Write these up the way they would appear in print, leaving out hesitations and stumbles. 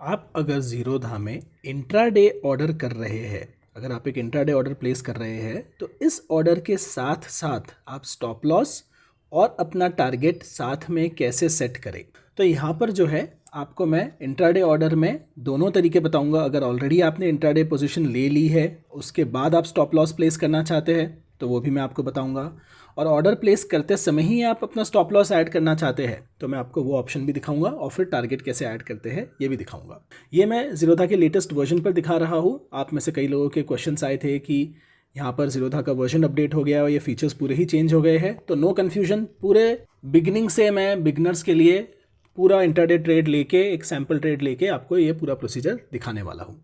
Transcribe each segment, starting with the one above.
आप अगर ज़ीरोधा में इंट्राडे ऑर्डर कर रहे हैं, अगर आप एक इंट्राडे ऑर्डर प्लेस कर रहे हैं तो इस ऑर्डर के साथ साथ आप स्टॉप लॉस और अपना टारगेट साथ में कैसे सेट करें। तो यहाँ पर जो है आपको मैं इंट्राडे ऑर्डर में दोनों तरीके बताऊंगा। अगर ऑलरेडी आपने इंट्राडे पोजीशन ले ली है, उसके बाद आप स्टॉप लॉस प्लेस करना चाहते हैं तो वो भी मैं आपको बताऊंगा। और ऑर्डर प्लेस करते समय ही आप अपना स्टॉप लॉस ऐड करना चाहते हैं तो मैं आपको वो ऑप्शन भी दिखाऊंगा और फिर टारगेट कैसे ऐड करते हैं ये भी दिखाऊंगा। ये मैं ज़ीरोधा के लेटेस्ट वर्जन पर दिखा रहा हूँ। आप में से कई लोगों के क्वेश्चंस आए थे कि यहाँ पर ज़ीरोधा का वर्जन अपडेट हो गया और ये फीचर्स पूरे ही चेंज हो गए हैं, तो नो कन्फ्यूजन। पूरे बिगिनिंग से मैं बिगनर्स के लिए पूरा इंट्राडे ट्रेड लेके, एक सैम्पल ट्रेड लेके आपको ये पूरा प्रोसीजर दिखाने वाला हूँ।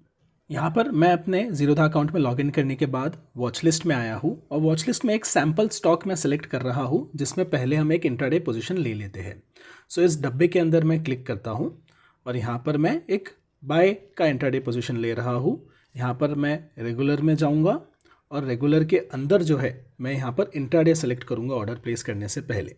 यहाँ पर मैं अपने ज़ीरोधा अकाउंट में लॉगिन करने के बाद वॉच लिस्ट में आया हूँ और वॉच लिस्ट में एक सैम्पल स्टॉक मैं सेलेक्ट कर रहा हूँ जिसमें पहले हम एक इंट्राडे पोजीशन ले लेते हैं। सो इस डब्बे के अंदर मैं क्लिक करता हूँ और यहाँ पर मैं एक बाय का इंट्राडे पोजीशन ले रहा हूँ। यहाँ पर मैं रेगुलर में जाऊँगा और रेगुलर के अंदर जो है मैं यहाँ पर इंट्राडे सेलेक्ट करूँगा ऑर्डर प्लेस करने से पहले।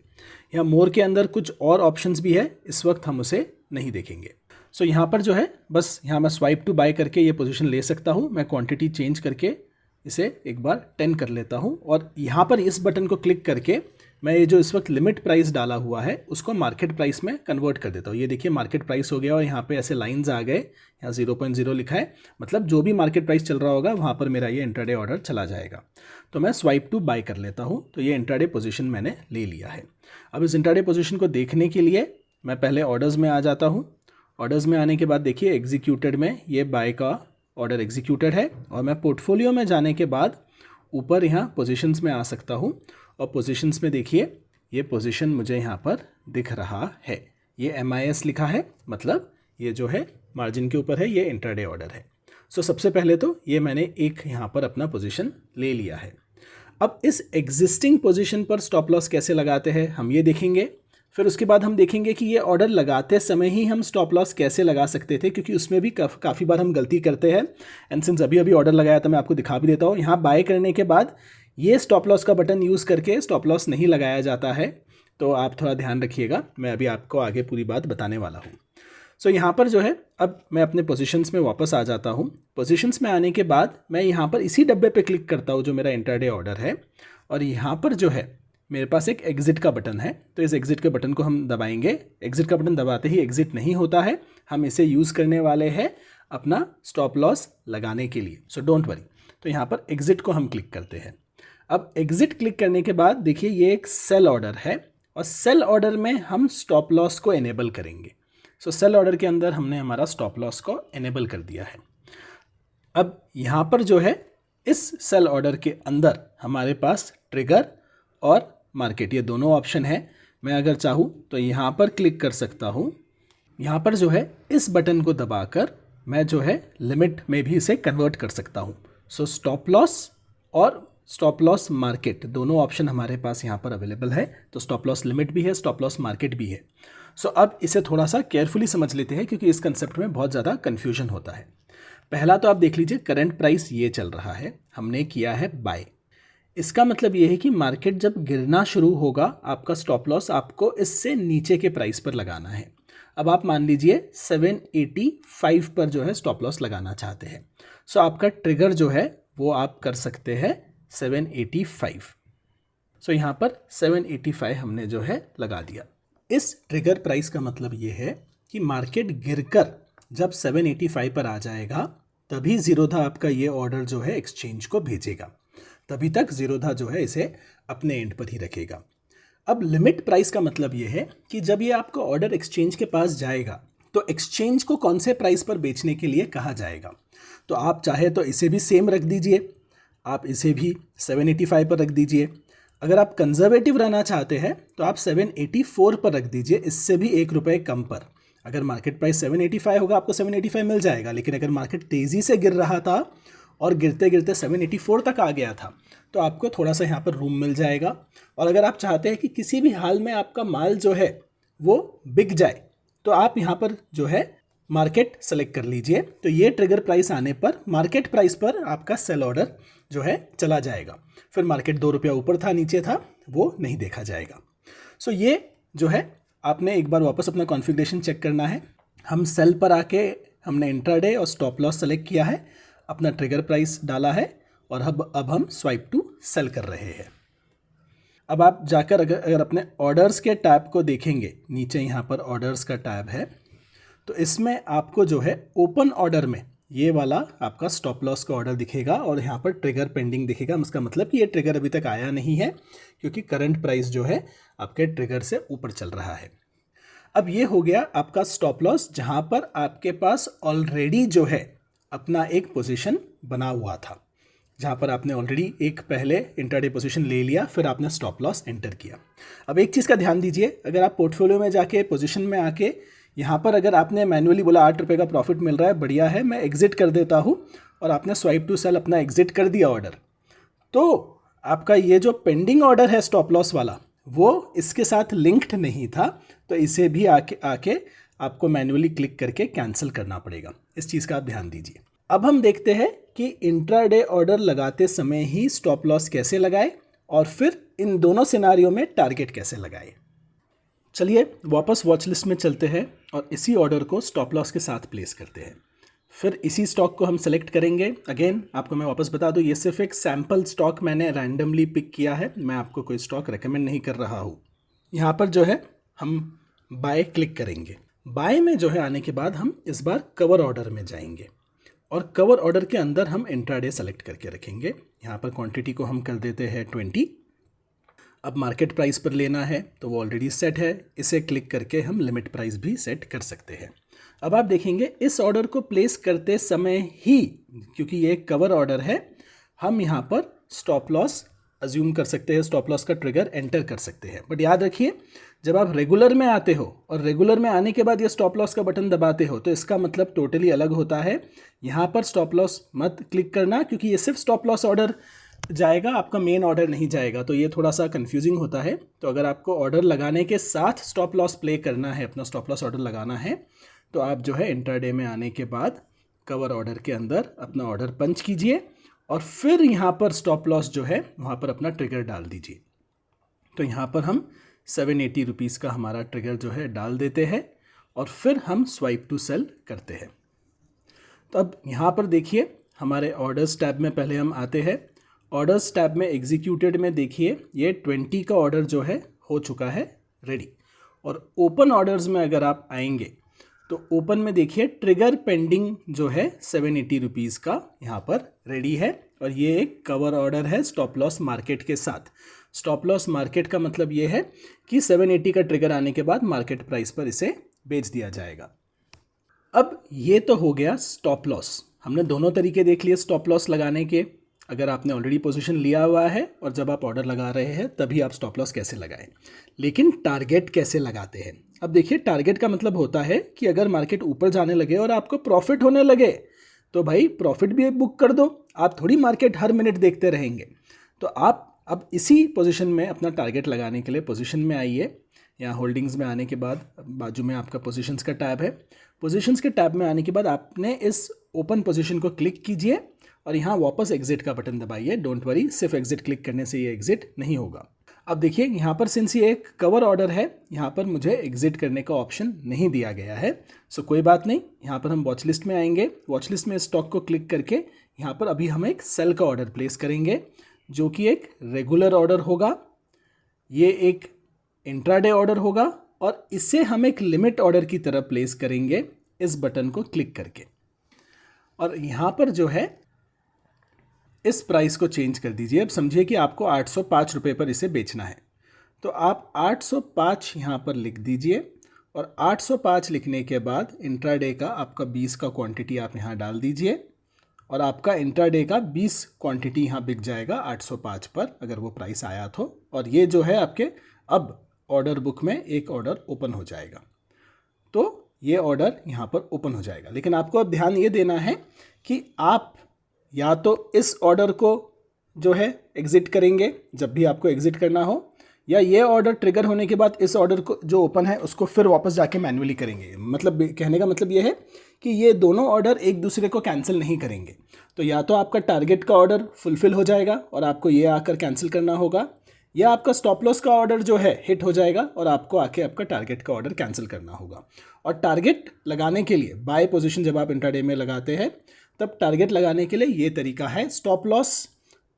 यहाँ मोर के अंदर कुछ और ऑप्शंस भी है, इस वक्त हम उसे नहीं देखेंगे। सो यहाँ पर जो है बस यहाँ मैं स्वाइप टू बाय करके ये पोजीशन ले सकता हूँ। मैं क्वांटिटी चेंज करके इसे एक बार 10 कर लेता हूँ और यहाँ पर इस बटन को क्लिक करके मैं ये जो इस वक्त लिमिट प्राइस डाला हुआ है उसको मार्केट प्राइस में कन्वर्ट कर देता हूँ। ये देखिए मार्केट प्राइस हो गया और यहाँ पे ऐसे लाइंस आ गए, यहाँ 0.0 लिखा है, मतलब जो भी मार्केट प्राइस चल रहा होगा वहाँ पर मेरा ये इंट्राडे ऑर्डर चला जाएगा। तो मैं स्वाइप टू बाय कर लेता हूँ। तो ये इंट्राडे पोजीशन मैंने ले लिया है। अब इस इंट्राडे पोजीशन को देखने के लिए मैं पहले ऑर्डर्स में आ जाता हूँ। ऑर्डर्स में आने के बाद देखिए एग्जीक्यूटेड में ये बाय का ऑर्डर एग्जीक्यूटेड है और मैं पोर्टफोलियो में जाने के बाद ऊपर यहाँ पोजीशंस में आ सकता हूँ और पोजीशंस में देखिए ये पोजीशन मुझे यहाँ पर दिख रहा है। ये MIS लिखा है, मतलब ये जो है मार्जिन के ऊपर है, ये इंट्राडे ऑर्डर है। सो सबसे पहले तो ये मैंने एक यहाँ पर अपना पोजीशन ले लिया है। अब इस एग्जिस्टिंग पोजीशन पर स्टॉप लॉस कैसे लगाते हैं हम ये देखेंगे। फिर उसके बाद हम देखेंगे कि ये ऑर्डर लगाते समय ही हम स्टॉप लॉस कैसे लगा सकते थे, क्योंकि उसमें भी काफ़ी बार हम गलती करते हैं। एंड सिंस अभी ऑर्डर लगाया था मैं आपको दिखा भी देता हूँ। यहाँ बाय करने के बाद ये स्टॉप लॉस का बटन यूज़ करके स्टॉप लॉस नहीं लगाया जाता है, तो आप थोड़ा ध्यान रखिएगा। मैं अभी आपको आगे पूरी बात बताने वाला हूँ। सो यहाँ पर जो है अब मैं अपने पोजीशंस में वापस आ जाता हूँ। पोजीशंस में आने के बाद मैं यहाँ पर इसी डब्बे पे क्लिक करता हूँ जो मेरा इंट्राडे ऑर्डर है और यहाँ पर जो है मेरे पास एक एग्जिट का बटन है। तो इस एग्जिट के बटन को हम दबाएंगे। एग्जिट का बटन दबाते ही एग्जिट नहीं होता है, हम इसे यूज़ करने वाले हैं अपना स्टॉप लॉस लगाने के लिए। So don't worry. तो यहाँ पर एग्जिट को हम क्लिक करते हैं। अब एग्जिट क्लिक करने के बाद देखिए ये एक सेल ऑर्डर है और सेल ऑर्डर में हम स्टॉप लॉस को इनेबल करेंगे। सो सेल ऑर्डर के अंदर हमने हमारा स्टॉप लॉस को इनेबल कर दिया है। अब यहाँ पर जो है इस सेल ऑर्डर के अंदर हमारे पास ट्रिगर और मार्केट ये दोनों ऑप्शन है। मैं अगर चाहूँ तो यहाँ पर क्लिक कर सकता हूँ। यहाँ पर जो है इस बटन को दबाकर मैं जो है लिमिट में भी इसे कन्वर्ट कर सकता हूँ। सो स्टॉप लॉस और स्टॉप लॉस मार्केट दोनों ऑप्शन हमारे पास यहाँ पर अवेलेबल है। तो स्टॉप लॉस लिमिट भी है, स्टॉप लॉस मार्केट भी है। सो अब इसे थोड़ा सा केयरफुली समझ लेते हैं क्योंकि इस कंसेप्ट में बहुत ज़्यादा कन्फ्यूजन होता है। पहला तो आप देख लीजिए करंट प्राइस ये चल रहा है, हमने किया है बाय। इसका मतलब ये है कि मार्केट जब गिरना शुरू होगा आपका स्टॉप लॉस आपको इससे नीचे के प्राइस पर लगाना है। अब आप मान लीजिए 785 पर जो है स्टॉप लॉस लगाना चाहते हैं। सो आपका ट्रिगर जो है वो आप कर सकते हैं 785। सो यहाँ पर 785 हमने जो है लगा दिया। इस ट्रिगर प्राइस का मतलब ये है कि मार्केट गिरकर जब 785 पर आ जाएगा तभी ज़ीरोधा आपका ये ऑर्डर जो है एक्सचेंज को भेजेगा। तभी तक ज़ीरोधा जो है इसे अपने एंड पर ही रखेगा। अब लिमिट प्राइस का मतलब ये है कि जब ये आपका ऑर्डर एक्सचेंज के पास जाएगा तो एक्सचेंज को कौन से प्राइस पर बेचने के लिए कहा जाएगा। तो आप चाहे तो इसे भी सेम रख दीजिए, आप इसे भी 785 पर रख दीजिए। अगर आप कंजर्वेटिव रहना चाहते हैं तो आप 784 पर रख दीजिए, इससे भी ₹1 कम पर। अगर मार्केट प्राइस 785 होगा आपको 785 मिल जाएगा, लेकिन अगर मार्केट तेज़ी से गिर रहा था और गिरते गिरते 784 तक आ गया था तो आपको थोड़ा सा यहाँ पर रूम मिल जाएगा। और अगर आप चाहते हैं कि किसी भी हाल में आपका माल जो है वो बिक जाए तो आप यहाँ पर जो है मार्केट सेलेक्ट कर लीजिए। तो ये ट्रिगर प्राइस आने पर मार्केट प्राइस पर आपका सेल ऑर्डर जो है चला जाएगा। फिर मार्केट ₹2 ऊपर था नीचे था वो नहीं देखा जाएगा। सो ये जो है आपने एक बार वापस अपना कॉन्फ़िगरेशन चेक करना है। हम सेल पर आके हमने इंट्राडे और स्टॉप लॉस सेलेक्ट किया है, अपना ट्रिगर प्राइस डाला है और अब हम स्वाइप टू सेल कर रहे हैं। अब आप जाकर अगर अपने ऑर्डर्स के टैब को देखेंगे, नीचे यहाँ पर ऑर्डर्स का टैब है, तो इसमें आपको जो है ओपन ऑर्डर में ये वाला आपका स्टॉप लॉस का ऑर्डर दिखेगा और यहाँ पर ट्रिगर पेंडिंग दिखेगा। इसका मतलब कि ये ट्रिगर अभी तक आया नहीं है क्योंकि करंट प्राइस जो है आपके ट्रिगर से ऊपर चल रहा है। अब ये हो गया आपका स्टॉप लॉस, जहाँ पर आपके पास ऑलरेडी जो है अपना एक पोजीशन बना हुआ था, जहाँ पर आपने ऑलरेडी एक पहले इंट्राडे पोजीशन ले लिया, फिर आपने स्टॉप लॉस एंटर किया। अब एक चीज़ का ध्यान दीजिए, अगर आप पोर्टफोलियो में जाके पोजीशन में आके यहाँ पर अगर आपने मैन्युअली बोला 8 रुपये का प्रॉफिट मिल रहा है, बढ़िया है, मैं एग्जिट कर देता हूँ, और आपने स्वाइप टू सेल अपना एग्जिट कर दिया ऑर्डर, तो आपका ये जो पेंडिंग ऑर्डर है स्टॉप लॉस वाला वो इसके साथ लिंक्ड नहीं था, तो इसे भी आके आपको मैन्युअली क्लिक करके कैंसिल करना पड़ेगा। इस चीज़ का आप ध्यान दीजिए। अब हम देखते हैं कि इंट्राडे ऑर्डर लगाते समय ही स्टॉप लॉस कैसे लगाए और फिर इन दोनों सिनारियों में टारगेट कैसे लगाए। चलिए वापस वॉच लिस्ट में चलते हैं और इसी ऑर्डर को स्टॉप लॉस के साथ प्लेस करते हैं। फिर इसी स्टॉक को हम सेलेक्ट करेंगे। अगेन आपको मैं वापस बता दूं, ये सिर्फ एक सैम्पल स्टॉक मैंने रैंडमली पिक किया है, मैं आपको कोई स्टॉक रेकमेंड नहीं कर रहा हूँ। यहाँ पर जो है हम बाय क्लिक करेंगे। बाय में जो है आने के बाद हम इस बार कवर ऑर्डर में जाएंगे और कवर ऑर्डर के अंदर हम इंट्राडे सेलेक्ट करके रखेंगे। यहाँ पर क्वांटिटी को हम कर देते हैं 20। अब मार्केट प्राइस पर लेना है तो वो ऑलरेडी सेट है, इसे क्लिक करके हम लिमिट प्राइस भी सेट कर सकते हैं। अब आप देखेंगे इस ऑर्डर को प्लेस करते समय ही, क्योंकि ये एक कवर ऑर्डर है, हम यहाँ पर स्टॉप लॉस अज्यूम कर सकते हैं, स्टॉप लॉस का ट्रिगर एंटर कर सकते हैं। बट याद रखिए, जब आप रेगुलर में आते हो और रेगुलर में आने के बाद ये स्टॉप लॉस का बटन दबाते हो तो इसका मतलब टोटली अलग होता है। यहाँ पर स्टॉप लॉस मत क्लिक करना, क्योंकि ये सिर्फ स्टॉप लॉस ऑर्डर जाएगा, आपका मेन ऑर्डर नहीं जाएगा, तो ये थोड़ा सा कंफ्यूजिंग होता है। तो अगर आपको ऑर्डर लगाने के साथ स्टॉप लॉस प्ले करना है, अपना स्टॉप लॉस ऑर्डर लगाना है, तो आप जो है इंट्राडे में आने के बाद कवर ऑर्डर के अंदर अपना ऑर्डर पंच कीजिए और फिर यहाँ पर स्टॉप लॉस जो है वहाँ पर अपना ट्रिगर डाल दीजिए। तो यहाँ पर हम 780 रुपीज़ का हमारा ट्रिगर जो है डाल देते हैं और फिर हम स्वाइप टू सेल करते हैं। तो अब यहाँ पर देखिए हमारे ऑर्डर्स टैब में पहले हम आते हैं। ऑर्डर्स टैब में एग्जीक्यूटेड में देखिए ये 20 का ऑर्डर जो है हो चुका है रेडी। और ओपन ऑर्डर्स में अगर आप आएंगे तो ओपन में देखिए ट्रिगर पेंडिंग जो है 780 रुपीज़ का यहाँ पर रेडी है, और ये एक कवर ऑर्डर है स्टॉप लॉस मार्केट के साथ। स्टॉप लॉस मार्केट का मतलब ये है कि 780 का ट्रिगर आने के बाद मार्केट प्राइस पर इसे बेच दिया जाएगा। अब ये तो हो गया स्टॉप लॉस, हमने दोनों तरीके देख लिए स्टॉप लॉस लगाने के। अगर आपने ऑलरेडी पोजीशन लिया हुआ है और जब आप ऑर्डर लगा रहे हैं तभी आप स्टॉप लॉस कैसे लगाएं, लेकिन टारगेट कैसे लगाते हैं। अब देखिए टारगेट का मतलब होता है कि अगर मार्केट ऊपर जाने लगे और आपको प्रॉफिट होने लगे तो भाई प्रॉफिट भी बुक कर दो, आप थोड़ी मार्केट हर मिनट देखते रहेंगे। तो आप अब इसी पोजीशन में अपना टारगेट लगाने के लिए पोजीशन में आइए। यहाँ होल्डिंग्स में आने के बाद बाजू में आपका पोजीशंस का टैब है। पोजीशंस के टैब में आने के बाद आपने इस ओपन पोजीशन को क्लिक कीजिए और यहाँ वापस एग्जिट का बटन दबाइए। डोंट वरी, सिर्फ एग्जिट क्लिक करने से ये एग्जिट नहीं होगा। अब देखिए यहाँ पर सिंस ये एक कवर ऑर्डर है, यहाँ पर मुझे एग्जिट करने का ऑप्शन नहीं दिया गया है। सो कोई बात नहीं, यहाँ पर हम वॉच लिस्ट में आएंगे। वॉच लिस्ट में स्टॉक को क्लिक करके यहाँ पर अभी हम एक सेल का ऑर्डर प्लेस करेंगे जो कि एक रेगुलर ऑर्डर होगा, ये एक इंट्राडे ऑर्डर होगा और इसे हम एक लिमिट ऑर्डर की तरह प्लेस करेंगे इस बटन को क्लिक करके। और यहाँ पर जो है इस प्राइस को चेंज कर दीजिए। अब समझिए कि आपको 805 रुपये पर इसे बेचना है, तो आप 805 यहाँ पर लिख दीजिए और 805 लिखने के बाद इंट्राडे का आपका 20 का क्वांटिटी आप यहाँ डाल दीजिए और आपका इंट्राडे का 20 क्वांटिटी यहाँ बिक जाएगा 805 पर, अगर वो प्राइस आया तो। और ये जो है आपके अब ऑर्डर बुक में एक ऑर्डर ओपन हो जाएगा, तो ये ऑर्डर यहाँ पर ओपन हो जाएगा। लेकिन आपको अब ध्यान ये देना है कि आप या तो इस ऑर्डर को जो है एग्जिट करेंगे जब भी आपको एग्जिट करना हो, या ये ऑर्डर ट्रिगर होने के बाद इस ऑर्डर को जो ओपन है उसको फिर वापस जाके मैन्युअली करेंगे। मतलब कहने का मतलब ये है कि ये दोनों ऑर्डर एक दूसरे को कैंसिल नहीं करेंगे। तो या तो आपका टारगेट का ऑर्डर फुलफिल हो जाएगा और आपको ये आकर कैंसिल करना होगा, या आपका स्टॉप लॉस का ऑर्डर जो है हिट हो जाएगा और आपको आके आपका टारगेट का ऑर्डर कैंसिल करना होगा। और टारगेट लगाने के लिए बाय पोजीशन जब आप इंट्राडे में लगाते हैं तब टारगेट लगाने के लिए ये तरीका है, स्टॉप लॉस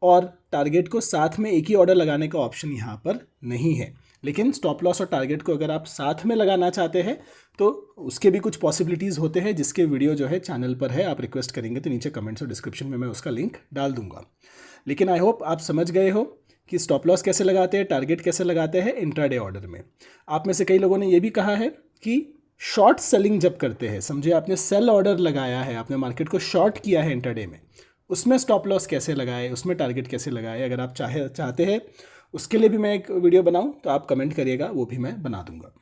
और टारगेट को साथ में एक ही ऑर्डर लगाने का ऑप्शन यहाँ पर नहीं है। लेकिन स्टॉप लॉस और टारगेट को अगर आप साथ में लगाना चाहते हैं तो उसके भी कुछ पॉसिबिलिटीज़ होते हैं, जिसके वीडियो जो है चैनल पर है। आप रिक्वेस्ट करेंगे तो नीचे कमेंट्स और डिस्क्रिप्शन में मैं उसका लिंक डाल दूंगा। लेकिन आई होप आप समझ गए हो कि स्टॉप लॉस कैसे लगाते हैं, टारगेट कैसे लगाते हैं इंट्राडे ऑर्डर में। आप में से कई लोगों ने ये भी कहा है कि शॉर्ट सेलिंग जब करते हैं, समझिए आपने सेल ऑर्डर लगाया है, आपने मार्केट को शॉर्ट किया है इंट्राडे में, उसमें स्टॉप लॉस कैसे लगाए, उसमें टारगेट कैसे लगाए। अगर आप चाहते हैं उसके लिए भी मैं एक वीडियो बनाऊं तो आप कमेंट करिएगा, वो भी मैं बना दूंगा।